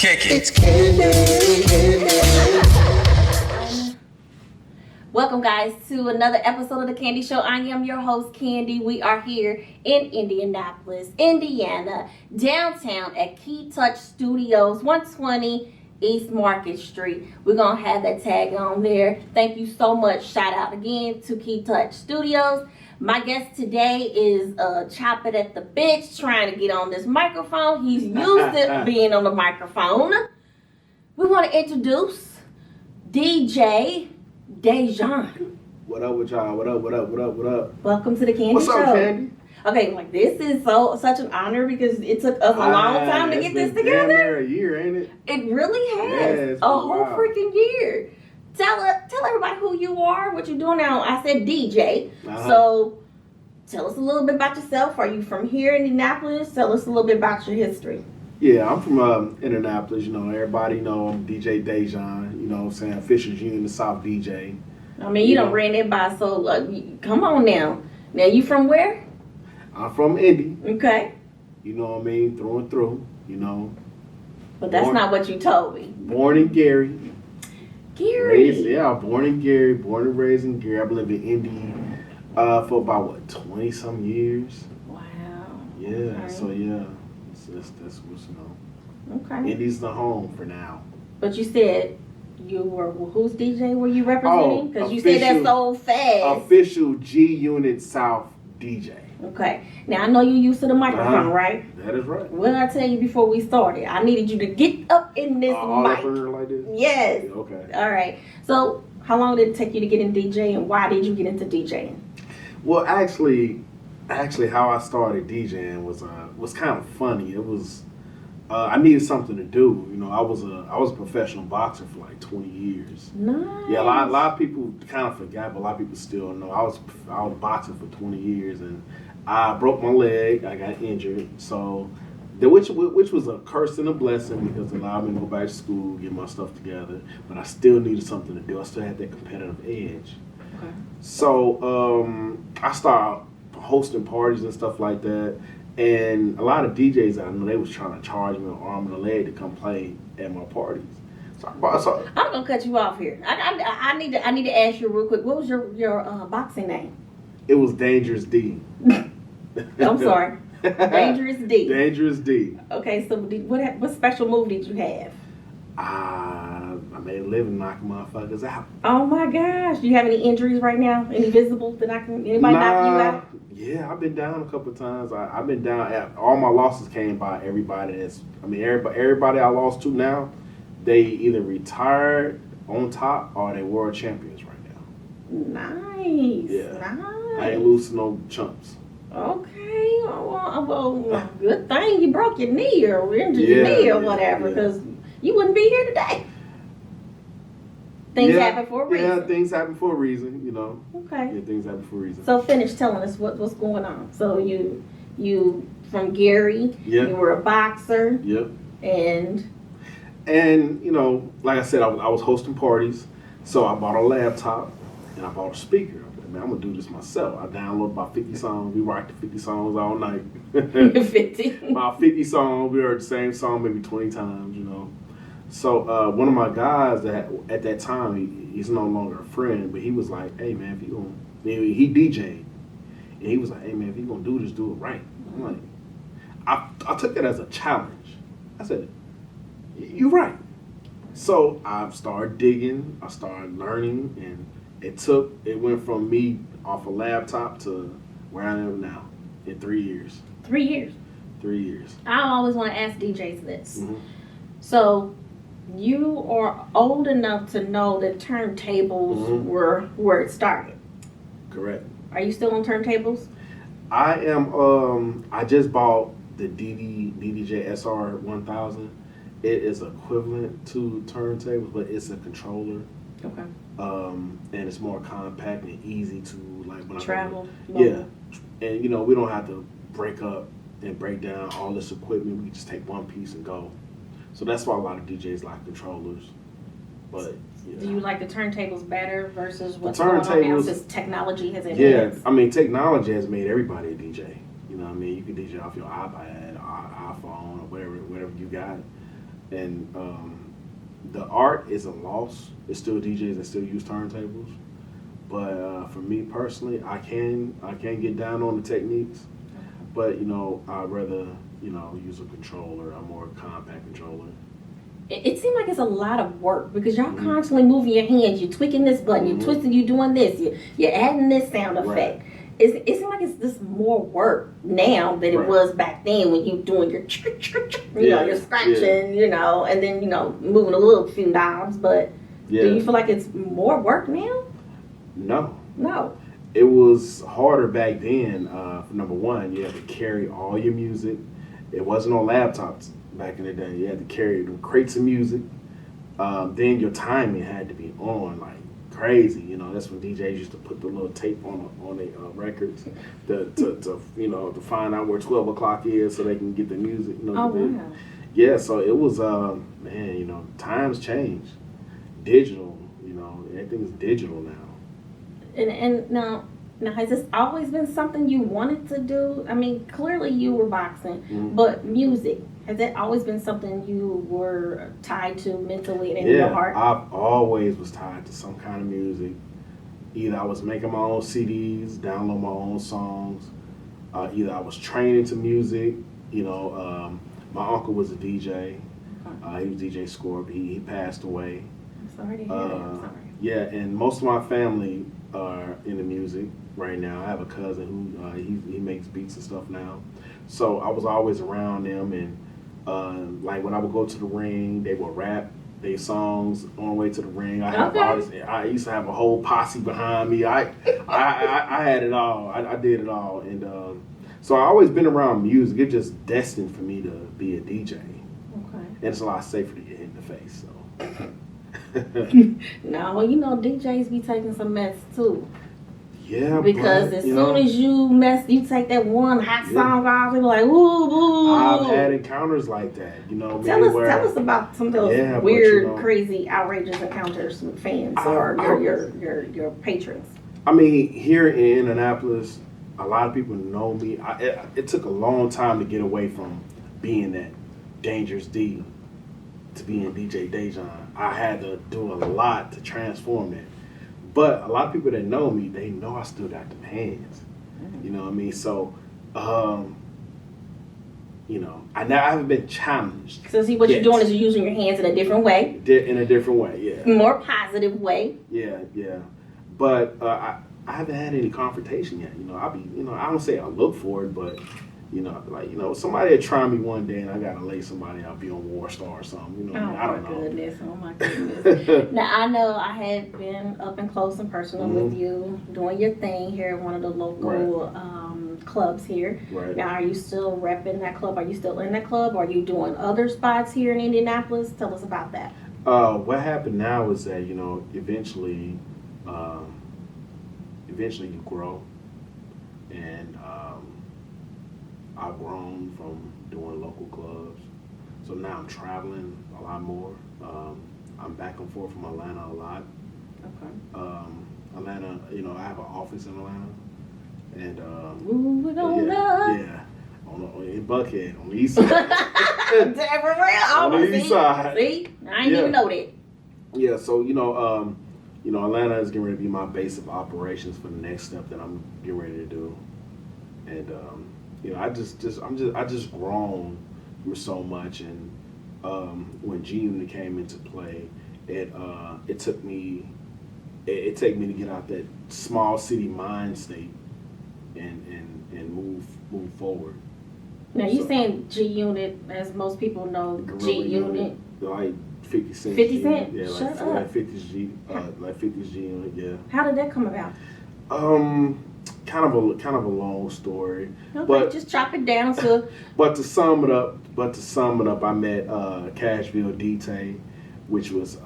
Kick it. It's Candy. Welcome, guys, to another episode of the Candy Show. I am your host, Candy. We are here in Indianapolis, Indiana, downtown at Key Touch Studios, 120 East Market Street. We're going to have that tag on there. Thank you so much. Shout out again to Key Touch Studios. My guest today is Chop It at the Bitch, trying to get on this microphone. He's used to being on the microphone. We want to introduce DJ Dajon. What up with y'all? What up? Welcome to the Candy What's Show. up, Candy? Okay, like this is such an honor because it took us a long time to get this together. Damn near a year, ain't it? It really has a whole freaking year. Tell everybody who you are, what you're doing now. I said DJ, so tell us a little bit about yourself. Are you from here in Indianapolis? Tell us a little bit about your history. Yeah, I'm from Indianapolis. You know, everybody know I'm DJ Dajon. You know what I'm saying? Officials Union, the South DJ. I mean, you done ran that by, so come on now. Now, you from where? I'm from Indy. Okay. You know what I mean? Through and through, you know. But that's not what you told me. Born in Gary. Gary? Born in Gary. Born and raised in Gary. I've lived in Indy for about, 20-some years. Wow. Yeah, Okay. so yeah. That's what's, you know. Okay. Indy's the home for now. But you said you were, whose DJ were you representing? Because you said that so fast. Official G Unit South DJ. Okay. Now, I know you're used to the microphone, right? That is right. What did I tell you before we started? I needed you to get up in this All mic. up in here like this? Yes. Okay. All right. So, how long did it take you to get in DJ, and why did you get into DJing? Well, actually, how I started DJing was kind of funny. It was I needed something to do. You know, I was a professional boxer for like 20 years. Nice. Yeah, a lot of people kind of forgot, but a lot of people still know. I was boxing for 20 years, and I broke my leg. I got injured, so which was a curse and a blessing because it allowed me to go back to school, get my stuff together. But I still needed something to do. I still had that competitive edge. Okay. So I started hosting parties and stuff like that. And a lot of DJs I know, they was trying to charge me an arm and a leg to come play at my parties. So I'm gonna cut you off here. I need to ask you real quick. What was your boxing name? It was Dangerous D. I'm sorry, Dangerous D. Dangerous D. Okay, so what special move did you have? I made a living knocking motherfuckers out. Oh my gosh! Do you have any injuries right now? Any visible that anybody knock you out? Yeah, I've been down a couple of times. I've been down. All my losses came by everybody everybody I lost to now, they either retired on top or they world champions right now. Nice. Yeah. Nice. I ain't lose to no chumps. Okay. Well, good thing you broke your knee or injured your knee or whatever, because you wouldn't be here today. Things happen for a reason. Yeah, things happen for a reason, you know. Okay. Yeah, things happen for a reason. So finish telling us what's going on. So you from Gary. Yep. You were a boxer. Yep. And you know, like I said, I was hosting parties, so I bought a laptop and I bought a speaker. Man, I'm gonna do this myself. I downloaded about 50 songs. We rocked the 50 songs all night. 50. About 50 songs. We heard the same song maybe 20 times, you know. So one of my guys that at that time he's no longer a friend, but he was like, "Hey man, if you gonna," he DJ'd, and he was like, "Hey man, if you gonna do this, do it right." I'm like, I took it as a challenge. I said, "You're right." So I started digging, I started learning, and it went from me off a laptop to where I am now in 3 years. 3 years. 3 years. I always want to ask DJs this. Mm-hmm. So you are old enough to know that turntables were where it started. Correct. Are you still on turntables? I am. I just bought the DDJ SR 1000. It is equivalent to turntables, but it's a controller. Okay. And it's more compact and easy to when travel. Yeah, and you know we don't have to break up and break down all this equipment. We can just take one piece and go. So that's why a lot of DJs like controllers. But yeah. Do you like the turntables better versus what's the going on now turntables, since technology has advanced? Yeah, I mean technology has made everybody a DJ. You know what I mean? You can DJ off your iPad, or iPhone, or whatever you got. and the art isn't lost. It's still DJs that still use turntables. But for me personally, I can get down on the techniques. But I'd rather use a controller, a more compact controller. It seems like it's a lot of work because y'all constantly moving your hands. You're tweaking this button, you're twisting, you're doing this, you're adding this sound effect. Right. It seems like it's just more work now than it was back then when you doing your your scratching, and then moving a little few knobs. But do you feel like it's more work now? No. It was harder back then. For number one, you had to carry all your music. It wasn't on laptops back in the day. You had to carry them crates of music. Then your timing had to be on like crazy. That's when DJs used to put the little tape on their records to find out where 12 o'clock is so they can get the music. Wow. Yeah, so it was times changed. Digital, everything's digital now. And now has this always been something you wanted to do? I mean, clearly you were boxing, but music, has that always been something you were tied to mentally and in your heart? I've always was tied to some kind of music. Either I was making my own CDs, download my own songs. Either I was training to music. My uncle was a DJ. He was DJ Scorp. He passed away. I'm sorry to hear that. I'm sorry. Yeah, and most of my family are into music right now. I have a cousin who he makes beats and stuff now. So I was always around them, and like when I would go to the ring, they would rap their songs on the way to the ring. I used to have a whole posse behind me. I had it all. I did it all, and so I always been around music. It's just destined for me to be a DJ. Okay. And it's a lot safer to get hit in the face. So. No, DJs be taking some mess too. Yeah, because as soon as you take that one hot song off, they're like, ooh. I've had encounters like that, Tell us about some of those weird, crazy, outrageous encounters with fans or your patrons. I mean, here in Indianapolis, a lot of people know me. It took a long time to get away from being that Dangerous D to being DJ Dajon. I had to do a lot to transform that. But a lot of people that know me, they know I still got them hands. You know what I mean? So, I haven't been challenged. So see, what you're doing is you're using your hands in a different way. In a different way, yeah. More positive way. Yeah. But I haven't had any confrontation yet. I don't say I look for it, but somebody will try me one day and I gotta lay somebody out, be on War Star or something. I don't know. Oh my goodness. Now I know I had been up and close and personal with you doing your thing here at one of the local clubs here. Right. Now are you still repping that club? Are you still in that club? Are you doing other spots here in Indianapolis? Tell us about that. What happened now is that eventually you grow, and I've grown from doing local clubs, so now I'm traveling a lot more. I'm back and forth from Atlanta a lot. Okay. Atlanta, I have an office in Atlanta, and moving on up. Yeah, in Buckhead on the east side. On the east side. See, I didn't even know that. Yeah, so Atlanta is getting ready to be my base of operations for the next step that I'm getting ready to do, and I just grown from so much, and when G Unit came into play, it took me to get out that small city mind state and move forward. Now you saying G Unit, as most people know, G Unit, like 50 Cent. 50 Cent? Yeah, Shut up. Like 50's G Unit. Yeah. How did that come about? Kind of a long story. Okay, but just chop it down to. But to sum it up, I met Cashville DT, which was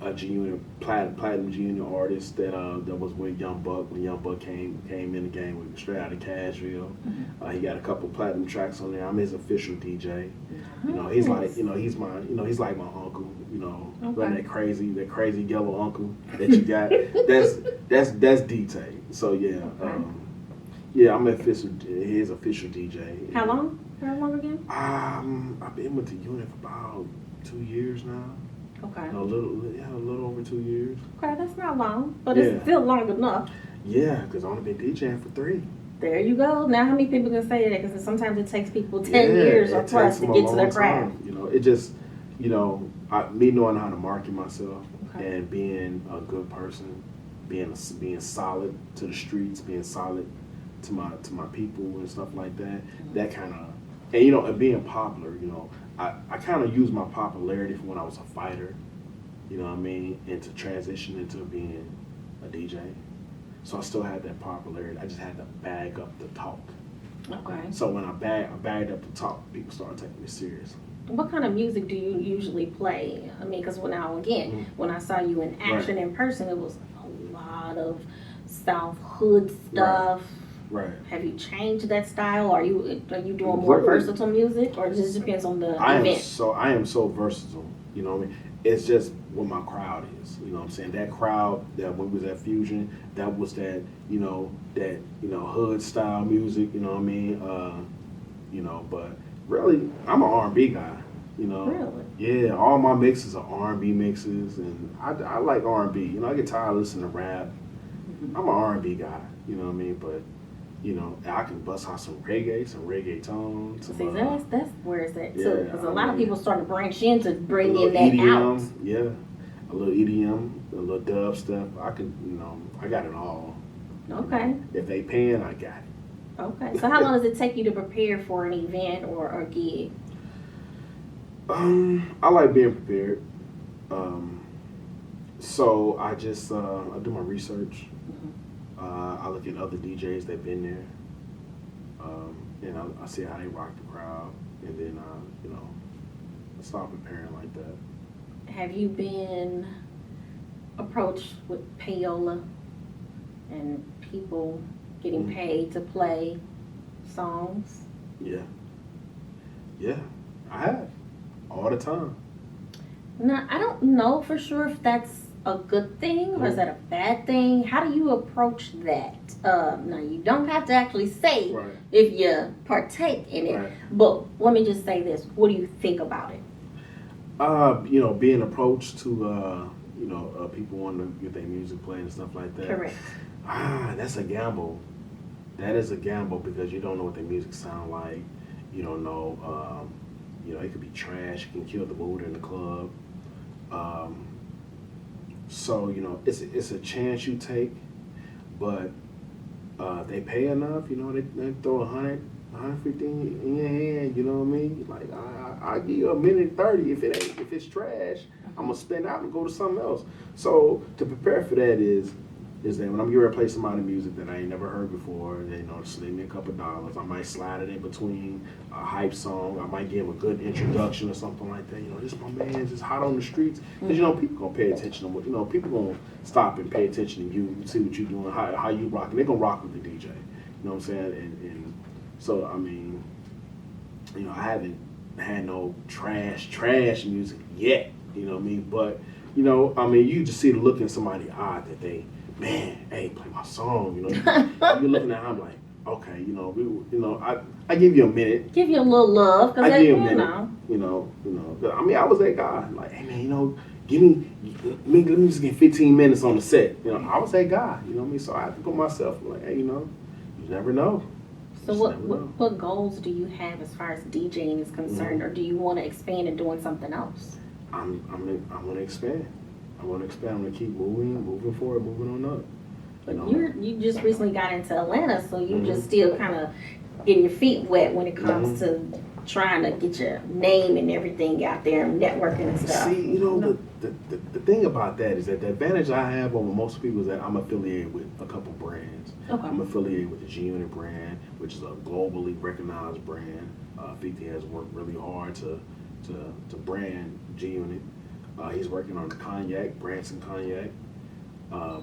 a G Unit platinum G Unit artist that was with Young Buck when Young Buck came in the game with straight out of Cashville. He got a couple platinum tracks on there. I'm his official DJ. He's like he's like my uncle. Okay. That crazy yellow uncle that you got. that's DT. So yeah, I'm his official DJ. How long again? I've been with the unit for about 2 years now. Okay. A little over 2 years. Okay, that's not long, but it's still long enough. Yeah, because I've only been DJing for 3. There you go. Now, how many people can say that? Because sometimes it takes people 10 years or plus to get to their craft. You know, it just, me knowing how to market myself and being a good person, being solid to the streets, being solid to my people and stuff like that. That kind of, and being popular. I kind of used my popularity from when I was a fighter. You know what I mean, and to transition into being a DJ. So I still had that popularity. I just had to bag up the talk. Okay. So when I bagged up the talk, people started taking me serious. What kind of music do you usually play? I mean, because when I saw you in action in person, it was a lot of South Hood stuff. Right. Have you changed that style? Are you doing more versatile music, or it just depends on the event? I am so versatile. You know what I mean? It's just what my crowd is. You know what I'm saying? That crowd that when we was at Fusion, that was that hood style music. You know what I mean? But really, I'm an R&B guy. Really? Yeah, all my mixes are R&B mixes, and I like R&B. I get tired of listening to rap. I'm an R&B guy. You know what I mean? But I can bust out some reggaeton. That's where it's at too. Because a lot of people start to branch into bringing that EDM, out. Yeah, a little EDM, a little dub stuff. I got it all. Okay. If they paying, I got it. Okay. So how long does it take you to prepare for an event or a gig? I like being prepared. So I just I do my research. I look at other DJs that've been there, and I see how they rock the crowd, and then I start preparing like that. Have you been approached with payola and people getting paid to play songs? Yeah, I have all the time. Now, I don't know for sure if that's a good thing or is that a bad thing? How do you approach that? Now, you don't have to actually say if you partake in it, but let me just say this. What do you think about it? Being approached to, people wanting to get their music played and stuff like that. Correct. That's a gamble. That is a gamble because you don't know what their music sound like. You don't know, it could be trash. It can kill the mood in the club. So, it's a chance you take, but if they pay enough, they throw 100, 150 in your hand, you know what I mean? Like, I'll give you a minute 30. If it's trash, I'm gonna spin out and go to something else. So to prepare for that is that when I'm getting ready to play somebody's music that I ain't never heard before, they slip me a couple dollars. I might slide it in between a hype song. I might give them a good introduction or something like that. This my man, just hot on the streets. Because people gonna pay attention to people gonna stop and pay attention to you, see what you doing, how you rocking. They're gonna rock with the DJ. You know what I'm saying? And so I mean, I haven't had no trash music yet. You know what I mean? But you just see the look in somebody's eye that they, man, hey, play my song. You're looking at him like, okay, I give you a minute. Give you a little love. I give you a minute. I was that guy. Like, hey man, let me just get 15 minutes on the set. I was that guy. You know what I mean? So I have to put myself like, hey, you never know. So what goals do you have as far as DJing is concerned, or do you want to expand and doing something else? I'm gonna expand. I'm gonna keep moving forward, moving on up. But you just recently got into Atlanta, so you just still kind of getting your feet wet when it comes to trying to get your name and everything out there and networking and stuff. See, the thing about that is that the advantage I have over most people is that I'm affiliated with a couple brands. Okay. I'm affiliated with the G-Unit brand, which is a globally recognized brand. 50 has worked really hard to brand G-Unit. He's working on the cognac, Branson cognac.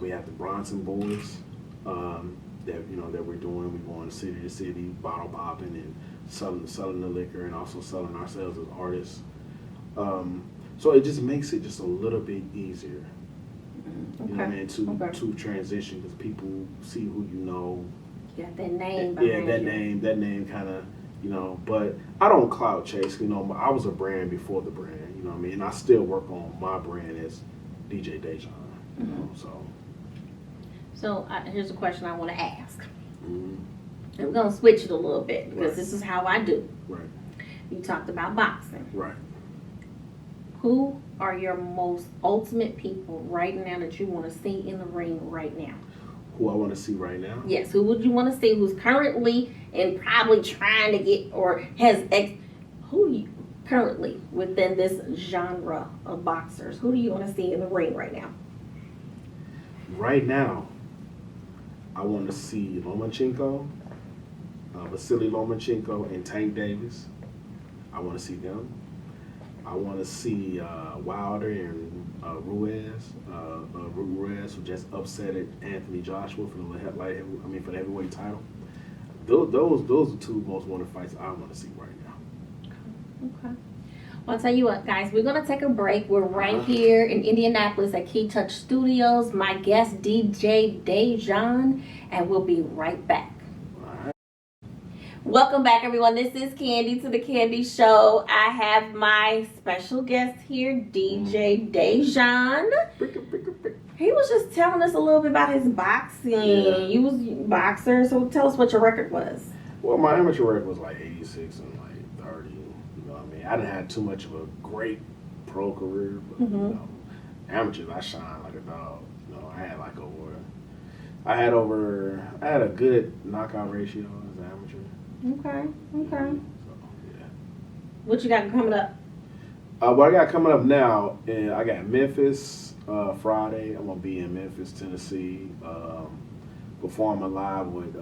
We have the Bronson Boys that we're doing. We're going city to city, bottle popping and selling the liquor and also selling ourselves as artists. So it just makes it just a little bit easier. You know what I mean? To transition because people see who you know. You got that name. Yeah, that name kind of You know, but I don't clout chase. You know, I was a brand before the brand. You know what I mean? And I still work on my brand as DJ Dajon. You know, So here's a question I want to ask. Mm-hmm. And we're gonna switch it a little bit because this is how I do. Right. You talked about boxing. Right. Who are your most ultimate people right now that you want to see in the ring right now? Who I want to see right now? Yes, who would you want to see who's currently and probably trying to get or has currently within this genre of boxers? Who do you want to see in the ring right now? Right now, I want to see Lomachenko, Vasily Lomachenko, and Tank Davis. I want to see them. I want to see Wilder and Ruiz. Ruiz, who just upsetted Anthony Joshua for the heavyweight title. Those are two most wanted fights I want to see right now. Okay. Well, I'll tell you what, guys, we're going to take a break. We're right here in Indianapolis at Key Touch Studios. My guest, DJ Dajon, and we'll be right back. Welcome back, everyone. This is Candy to the Candy Show. I have my special guest here, DJ Dajon. He was just telling us a little bit about his boxing. Yeah. You was a boxer, so tell us what your record was. Well, my amateur record was like 86 and like 30. You know what I mean? I didn't have too much of a great pro career, but you know, amateurs, I shine like a dog. You know, I had a good knockout ratio as an amateur. Okay. So, yeah. What you got coming up? What I got coming up now, I got Memphis Friday. I'm gonna be in Memphis, Tennessee, performing live with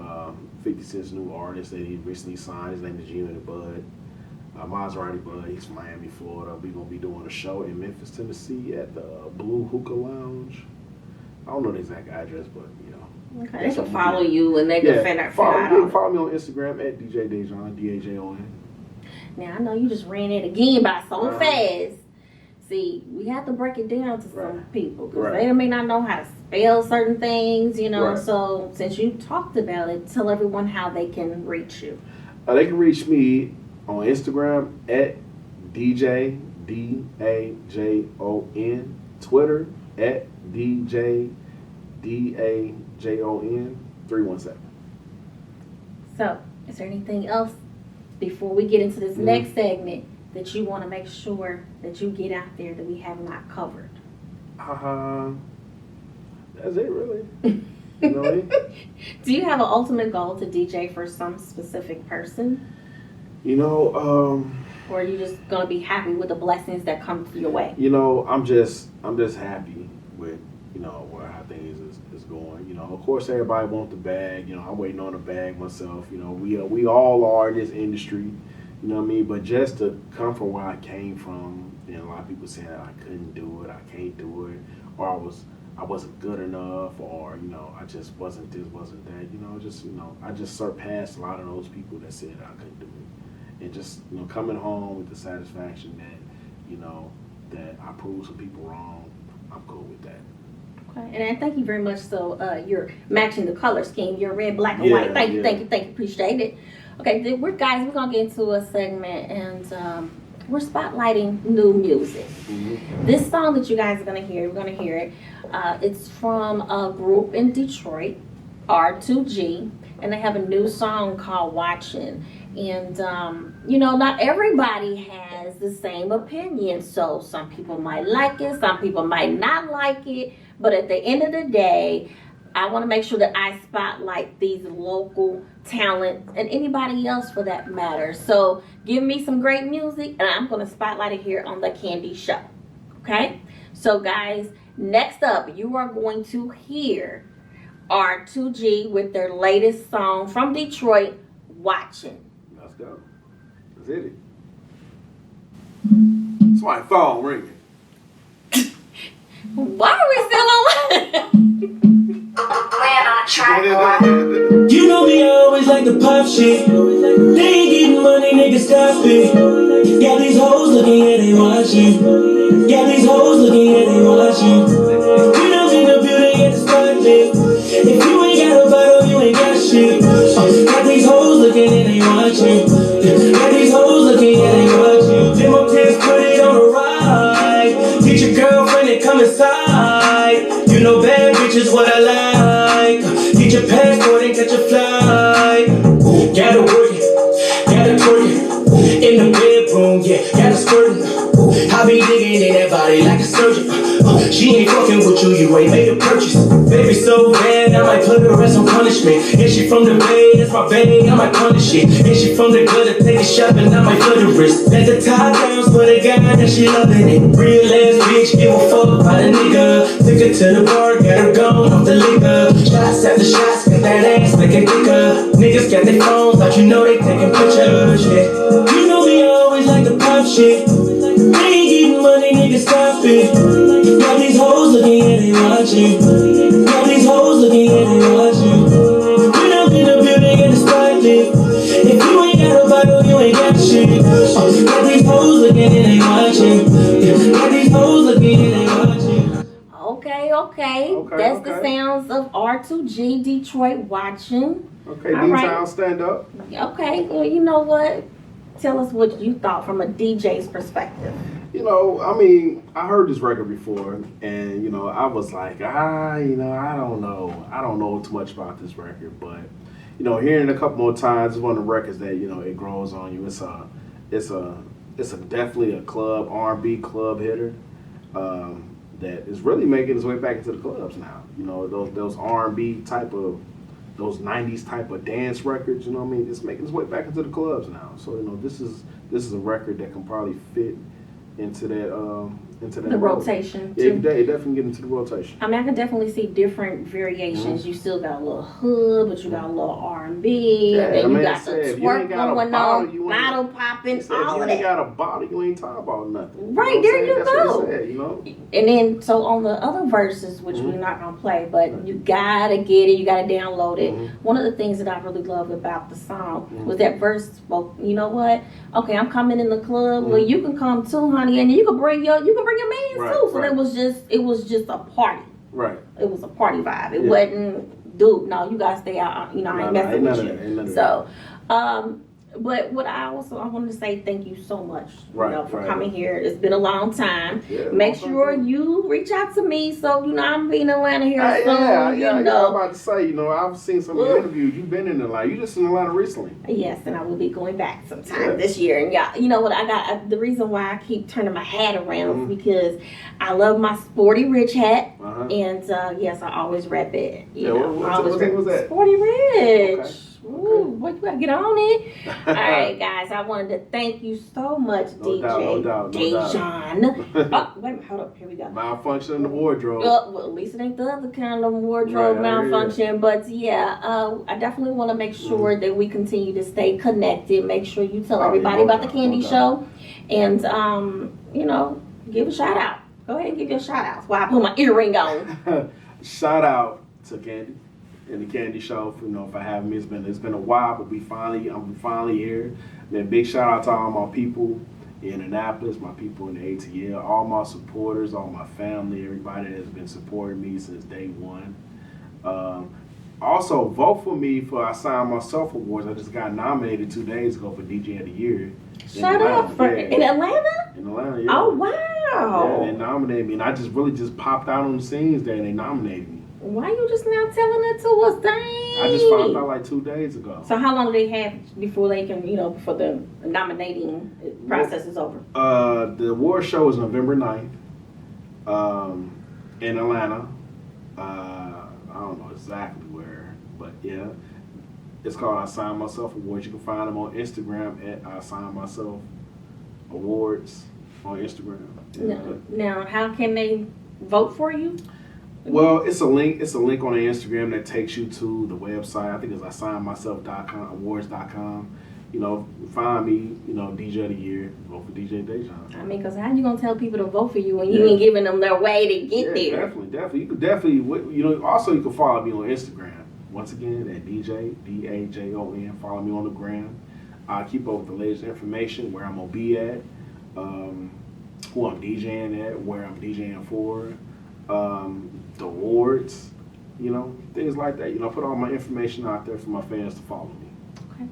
50 Cent's new artist that he recently signed. His name is Jimmy the Bud, Maserati Bud. He's from Miami, Florida. We're gonna be doing a show in Memphis, Tennessee, at the Blue Hookah Lounge. I don't know the exact address, but you know. Okay, they can follow you and they can follow me on Instagram at DJ Dajon, DAJON. Now, I know you just ran it again by so fast. See, we have to break it down to some people because they may not know how to spell certain things, you know. So, since you talked about it, tell everyone how they can reach you. They can reach me on Instagram at DJ DAJON, Twitter at DJ DAJON 317. So, is there anything else before we get into this next segment that you want to make sure that you get out there that we have not covered? That's it, really. You know what I mean? Do you have an ultimate goal to DJ for some specific person? You know, or are you just gonna be happy with the blessings that come your way? You know, I'm just happy with, you know, how things is going. You know, of course everybody wants the bag. You know, I'm waiting on the bag myself. You know, we all are in this industry. You know what I mean? But just to come from where I came from, and a lot of people saying I couldn't do it, I can't do it, or I wasn't good enough, or you know, I just wasn't this, wasn't that. You know, I just surpassed a lot of those people that said I couldn't do it, and just coming home with the satisfaction that that I proved some people wrong. I'm cool with that. Okay, and I thank you very much. So you're matching the color scheme. You're red, black, and white. Thank you. Appreciate it. Okay, we're gonna get into a segment, and we're spotlighting new music. Mm-hmm. This song that you guys are gonna hear, we're gonna hear it. It's from a group in Detroit, R2G, and they have a new song called "Watching." And not everybody has the same opinion. So some people might like it, some people might not like it. But at the end of the day, I want to make sure that I spotlight these local talent and anybody else for that matter. So give me some great music and I'm going to spotlight it here on The Candy Show. Okay? So guys, next up, you are going to hear R2G with their latest song from Detroit, "Watching." Let's go. Let's hit it. It's my phone ringing. Why are we still on? We're on track, You know me, I always like to pop shit. They ain't getting money, niggas stop it. Got these hoes looking, yeah, they watching. Got these hoes looking, yeah, they watching. You know me, the building, yeah, the spotlight. If you ain't got a bottle, you ain't got shit. Got these hoes looking, yeah, they watching. Get your girlfriend and come inside. You know bad bitches what I like. Get your passport and catch a flight. Gotta work it, gotta twerk it. In the bedroom, yeah, gotta squirt it. I be digging in that body like a surgeon. She ain't fucking with you, you ain't made a purchase. Baby so bad, I might put her as some punishment. And she from the bay, that's my bae, I might punish it. And she from the gutter, take a shopping, I might put her wrist. Let the top down for the guy that she loving it. Real ass bitch, give a fuck about a nigga. Took her to the bar, got her gone off the liquor. Shots after shots, got that ass looking thicker. Niggas got their phones out, you know they taking pictures, yeah. You know me, I always like to pop shit. I ain't getting money, niggas stop it. Got these hoes looking at they watching. Got these hoes looking at they watching. When I'm in the building and the spotlight. If you ain't got a Bible, you ain't got shit. Got these hoes looking at they watching. Got these hoes looking at they watching. Okay. That's the sounds of R2G Detroit watching. Okay, D-Town, stand up. Okay, well, you know what? Tell us what you thought from a DJ's perspective. You know, I mean, I heard this record before, and, you know, I was like, I don't know too much about this record, but, you know, hearing it a couple more times, it's one of the records that, you know, it grows on you. It's definitely a club, R&B club hitter, that is really making its way back into the clubs now. You know, those R&B type of, those 90s type of dance records, you know what I mean? It's making its way back into the clubs now. So, you know, this is a record that can probably fit into that rotation. Yeah, it definitely get into the rotation. I mean, I can definitely see different variations. You still got a little hood, but you got a little R&B, and then you got the twerk going on, bottle popping, all of that. If you ain't got a bottle, you ain't talking about nothing. Right, there you go. Said, you know? And then, so on the other verses, which we're not going to play, but you gotta get it, you gotta download it. One of the things that I really loved about the song was that verse spoke, you know what? Okay, I'm coming in the club. Well, you can come too, honey, and you can bring your man too. So it was just a party. Right. It was a party vibe. It wasn't, dude, no, you gotta stay out. You know, I ain't messing with you. So, but what I wanted to say thank you so much, for coming here. It's been a long time. Yeah, make sure you reach out to me so I'm being in Atlanta here soon. Yeah, I'm about to say, I've seen some of the interviews. You've been in Atlanta. You just in Atlanta recently. Yes, and I will be going back sometime this year. And y'all, you know what? I got the reason why I keep turning my hat around is because I love my sporty rich hat, and yes, I always rep it. What was that? Sporty rich. Okay. Ooh, what you gotta get on it. All right, guys, I wanted to thank you so much, DJ Dajon. Wait a minute, hold up, here we go. Malfunction in the wardrobe. Well, at least it ain't the other kind of wardrobe malfunction, but I definitely want to make sure that we continue to stay connected. Make sure you tell everybody about the Candy Show, and give a shout out. Go ahead and give your shout outs while I put my earring on. Shout out to Candy and the Candy Show for having me. It's been a while, but I'm finally here. Man, big shout out to all my people in Indianapolis, my people in the ATL, all my supporters, all my family, everybody that has been supporting me since day one. Also, vote for me for I Signed Myself Awards. I just got nominated 2 days ago for DJ of the Year. Shut up! In Atlanta? In Atlanta, yeah. Oh, wow. Yeah, they nominated me, and I just popped out on the scenes there, and they nominated me. Why you just now telling it to us, dang? I just found out like 2 days ago. So how long do they have before they can, before the nominating process is over? The award show is November 9th in Atlanta. I don't know exactly where, but yeah. It's called I Signed Myself Awards. You can find them on Instagram at I Signed Myself Awards on Instagram. Now, how can they vote for you? Well, it's a link. It's a link on the Instagram that takes you to the website. I think it's ISignedMyself.com, awards.com. Find me, DJ of the Year, vote for DJ Dajon. I mean, because how you going to tell people to vote for you when you ain't giving them their way to get there? Definitely. You could definitely, also you can follow me on Instagram. Once again, at DJ, D-A-J-O-N. Follow me on the gram. I keep up with the latest information, where I'm going to be at, who I'm DJing at, where I'm DJing for, the awards, things like that. Put all my information out there for my fans to follow me. Okay.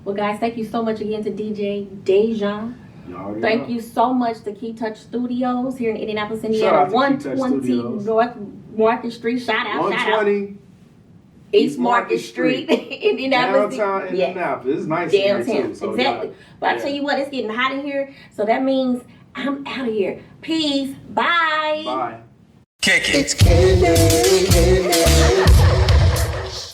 Well, guys, thank you so much again to DJ Dajon. You already Thank know. you so much to Key Touch Studios here in Indianapolis, Shout Indiana. out to Key Touch 120 Studios. North Market Street. Shout out. 120 East Market Street, Indianapolis. downtown Indianapolis. It's nice in Downtown. here too. So Exactly. yeah. But I tell you what, it's getting hot in here. So that means I'm out of here. Peace. Bye. Bye. It's candy.